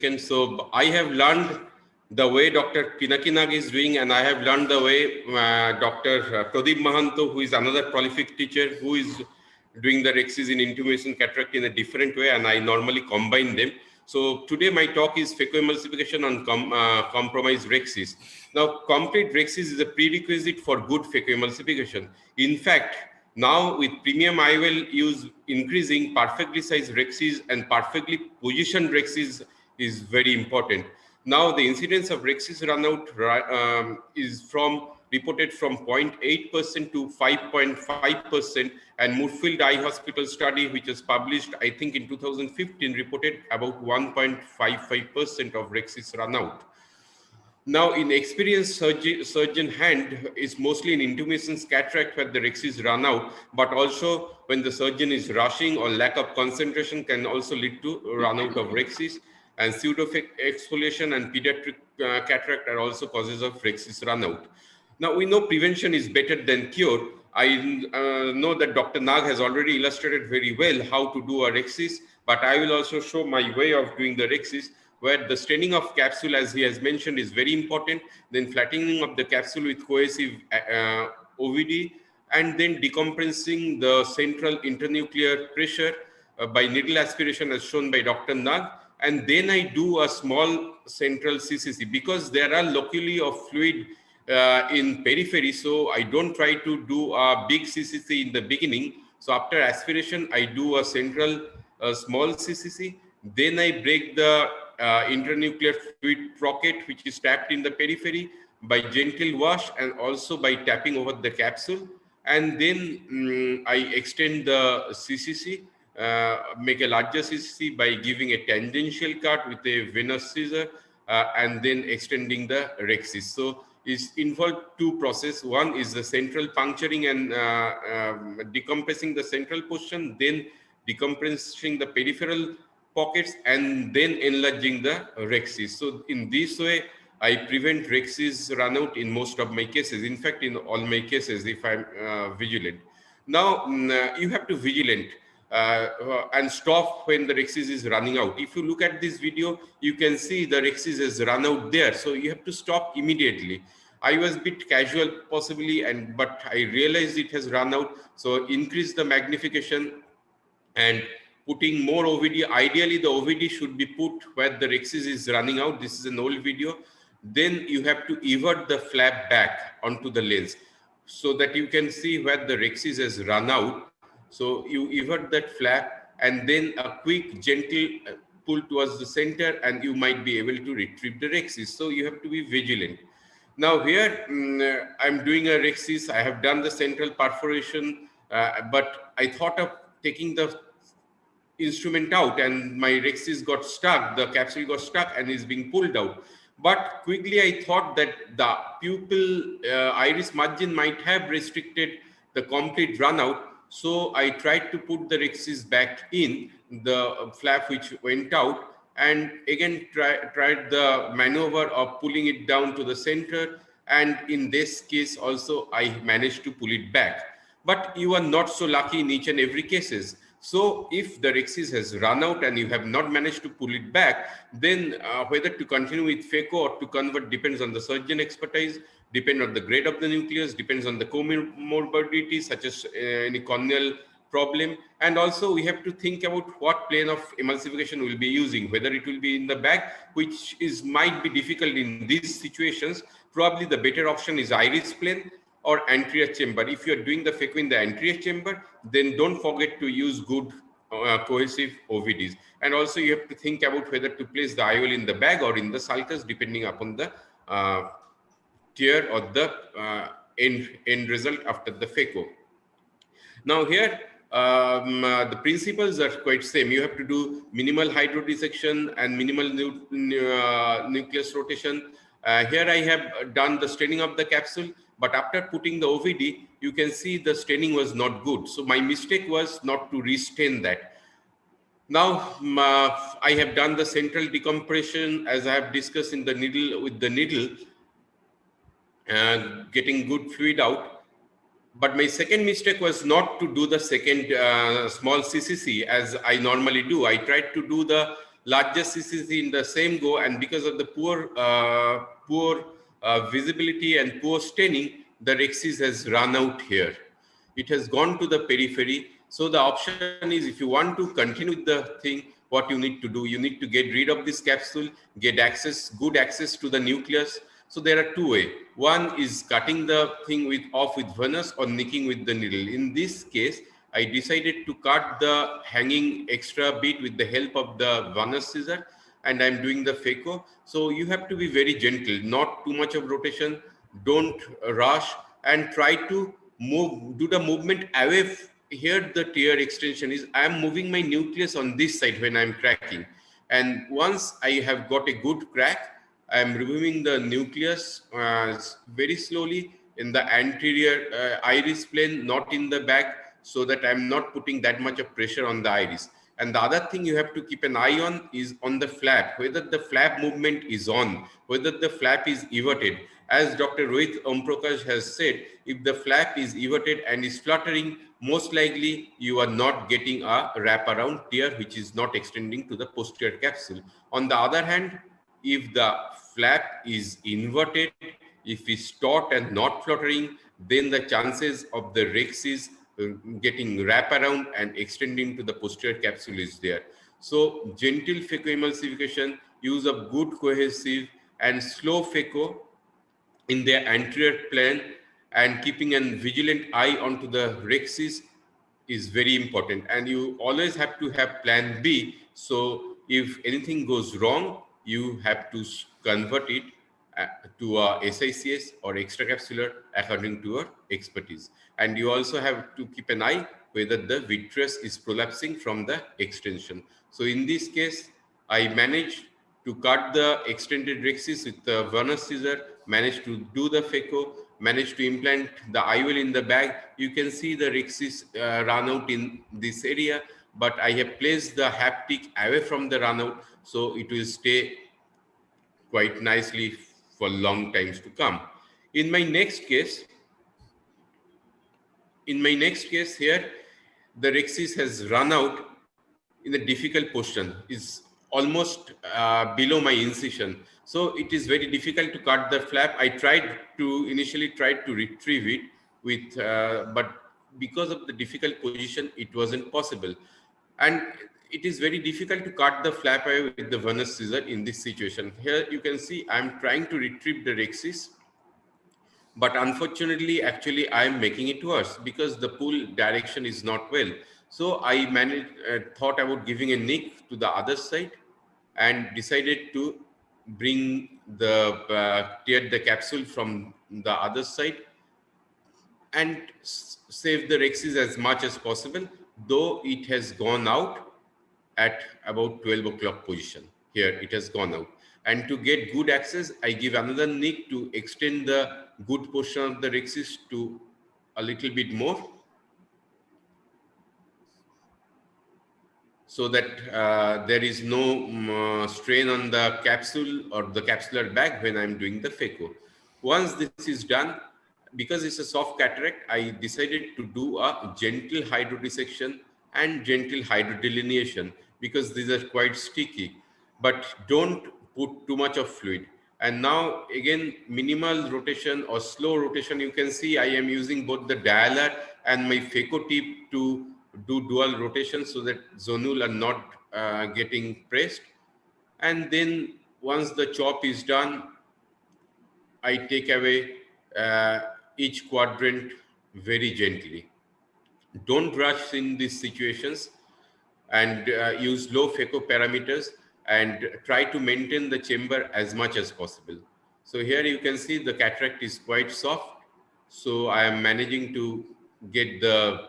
So I have learned the way Dr. Pinaki Nag is doing, and I have learned the way Dr. Pradeep Mahanto, who is another prolific teacher, who is doing the Rexis in intumescent cataract in a different way, and I normally combine them. So today my talk is phacoemulsification on compromised Rexis. Now, complete Rexis is a prerequisite for good phacoemulsification. In fact, now with premium IOL use increasing, perfectly sized Rexis and perfectly positioned Rexis is very important. Now the incidence of Rexis runout is reported from 0.8% to 5.5%, and Moorfield Eye Hospital study, which was published I think in 2015, reported about 1.55% of Rexis runout. Now, in experienced surgeon hand is mostly in intumescent cataract where the Rexis run out, but also when the surgeon is rushing or lack of concentration can also lead to run out of Rexis, and pseudo exfoliation and pediatric cataract are also causes of Rexis run out. Now, we know prevention is better than cure. I know that Dr. Nag has already illustrated very well how to do a Rexis, but I will also show my way of doing the Rexis, where the staining of capsule, as he has mentioned, is very important, then flattening of the capsule with cohesive OVD, and then decompressing the central internuclear pressure by needle aspiration as shown by Dr. Nag, and then I do a small central CCC because there are loculi of fluid in periphery, so I don't try to do a big CCC in the beginning. So after aspiration, I do a central small CCC, then I break the internuclear fluid pocket which is tapped in the periphery by gentle wash and also by tapping over the capsule, and then I extend the CCC, make a larger CCC by giving a tangential cut with a venous scissor, and then extending the Rexis. So is involved two processes. One is the central puncturing and decompressing the central portion, then decompressing the peripheral pockets, and then enlarging the Rexis. So in this way, I prevent Rexis run out in most of my cases. In fact, in all my cases, if I'm vigilant. Now, you have to vigilant and stop when the Rexis is running out. If you look at this video, you can see the Rexis has run out there. So you have to stop immediately. I was a bit casual possibly, but I realized it has run out. So increase the magnification and putting more OVD. Ideally, the OVD should be put where the Rexis is running out. This is an old video. Then you have to evert the flap back onto the lens so that you can see where the Rexis has run out. So you evert that flap and then a quick gentle pull towards the center, and you might be able to retrieve the Rexis. So you have to be vigilant. Now here I'm doing a Rexis. I have done the central perforation, but I thought of taking the instrument out, and my Rexis got stuck, the capsule got stuck and is being pulled out. But quickly I thought that the pupil iris margin might have restricted the complete run out. So I tried to put the Rexis back in the flap which went out, and again tried the maneuver of pulling it down to the center. And in this case also I managed to pull it back. But you are not so lucky in each and every cases. So if the Rexis has run out and you have not managed to pull it back, then whether to continue with phaco or to convert depends on the surgeon expertise, depends on the grade of the nucleus, depends on the comorbidity such as any corneal problem. And also we have to think about what plane of emulsification we'll be using, whether it will be in the back, which might be difficult in these situations. Probably the better option is iris plane or anterior chamber. If you're doing the phaco in the anterior chamber, then don't forget to use good cohesive OVDs. And also you have to think about whether to place the IOL in the bag or in the sulcus, depending upon the tear or the end result after the phaco. Now here, the principles are quite same. You have to do minimal hydrodissection and minimal nucleus rotation. Here I have done the staining of the capsule, but after putting the OVD, you can see the staining was not good. So my mistake was not to restain that. Now I have done the central decompression as I have discussed in the needle, with the needle, getting good fluid out. But my second mistake was not to do the second small CCC as I normally do. I tried to do the larger CCC in the same go, and because of the poor visibility and poor staining, the Rexis has run out here. It has gone to the periphery. So the option is, if you want to continue with the thing, what you need to do, you need to get rid of this capsule, get good access to the nucleus. So there are two ways. One is cutting the thing off with venous or nicking with the needle. In this case, I decided to cut the hanging extra bit with the help of the venous scissor, and I'm doing the phaco. So you have to be very gentle, not too much of rotation, don't rush, and try to do the movement away. Here the tear extension is, I am moving my nucleus on this side when I'm cracking. And once I have got a good crack, I am removing the nucleus very slowly in the anterior iris plane, not in the back, so that I'm not putting that much of pressure on the iris. And the other thing you have to keep an eye on is on the flap, whether the flap movement is on, whether the flap is everted. As Dr. Rohit Omprakash has said, if the flap is everted and is fluttering, most likely you are not getting a wraparound tear, which is not extending to the posterior capsule. On the other hand, if the flap is inverted, if it's taut and not fluttering, then the chances of the Rexis getting wraparound and extending to the posterior capsule is there. So gentle phacoemulsification, use of good cohesive and slow phaco in their anterior plane, and keeping a vigilant eye onto the Rexis is very important. And you always have to have plan B. So if anything goes wrong, you have to convert it to a SICS or extracapsular according to your expertise. And you also have to keep an eye whether the vitreous is prolapsing from the extension. So in this case, I managed to cut the extended Rexis with the venous scissor, managed to do the phaco, managed to implant the IOL in the bag. You can see the Rexis run out in this area, but I have placed the haptic away from the run out, so it will stay quite nicely for long times to come. In my next case here, the Rexis has run out in a difficult position, is almost below my incision. So it is very difficult to cut the flap. I initially tried to retrieve it with, but because of the difficult position, it wasn't possible. And it is very difficult to cut the flap away with the venous scissor in this situation. Here you can see I'm trying to retrieve the Rexis, but unfortunately, actually, I am making it worse because the pull direction is not well. So I thought about giving a nick to the other side and decided to bring tear the capsule from the other side and save the Rexis as much as possible, though it has gone out at about 12 o'clock position. Here it has gone out. And to get good access, I give another nick to extend the good portion of the Rexis to a little bit more, so that there is no strain on the capsule or the capsular bag when I'm doing the phaco. Once this is done, because it's a soft cataract, I decided to do a gentle hydrodissection and gentle hydrodelineation because these are quite sticky, but don't put too much of fluid. And now again, minimal rotation or slow rotation. You can see I am using both the dialer and my phaco tip to do dual rotation so that zonule are not getting pressed. And then once the chop is done, I take away each quadrant very gently. Don't rush in these situations, and use low phaco parameters and try to maintain the chamber as much as possible. So here you can see the cataract is quite soft. So I am managing to get the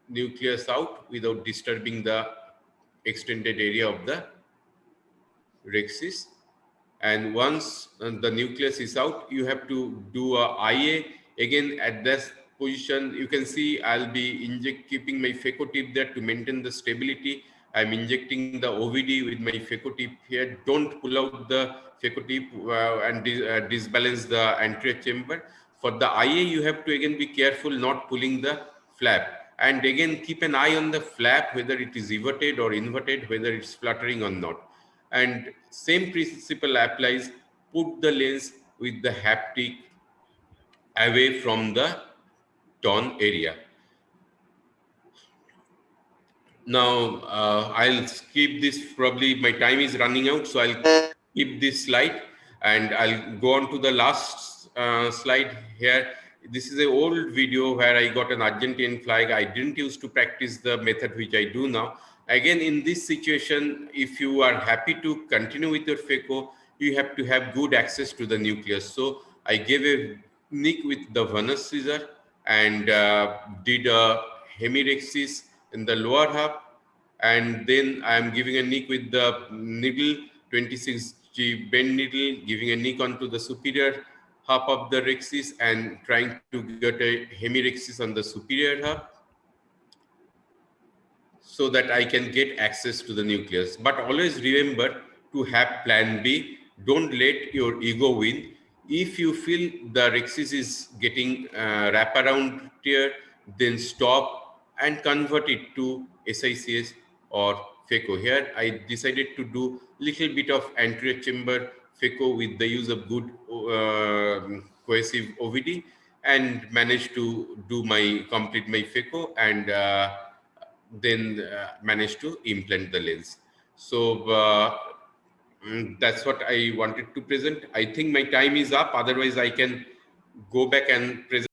nucleus out without disturbing the extended area of the Rexis. And once the nucleus is out, you have to do a IA. Again, at this position, you can see I'll be keeping my phaco tip there to maintain the stability. I'm injecting the OVD with my phaco tip here. Don't pull out the phaco tip and disbalance the anterior chamber. For the IA, you have to again be careful not pulling the flap. And again, keep an eye on the flap, whether it is everted or inverted, whether it's fluttering or not. And same principle applies. Put the lens with the haptic away from the torn area. Now, I'll skip this. Probably my time is running out, so I'll keep this slide and I'll go on to the last slide here. This is an old video where I got an Argentine flag. I didn't used to practice the method which I do now. Again, in this situation, if you are happy to continue with your phaco, you have to have good access to the nucleus. So I gave a nick with the venous scissor and did a hemirexis in the lower half, and then I am giving a nick with the needle, 26G bend needle, giving a nick onto the superior half of the rexis and trying to get a hemirexis on the superior half so that I can get access to the nucleus. But always remember to have plan B. Don't let your ego win. If you feel the rexis is getting wraparound tear, then stop and convert it to SICS or phaco. Here I decided to do little bit of anterior chamber phaco with the use of good cohesive OVD and managed to complete my phaco and then managed to implant the lens. So that's what I wanted to present. I think my time is up. Otherwise, I can go back and present.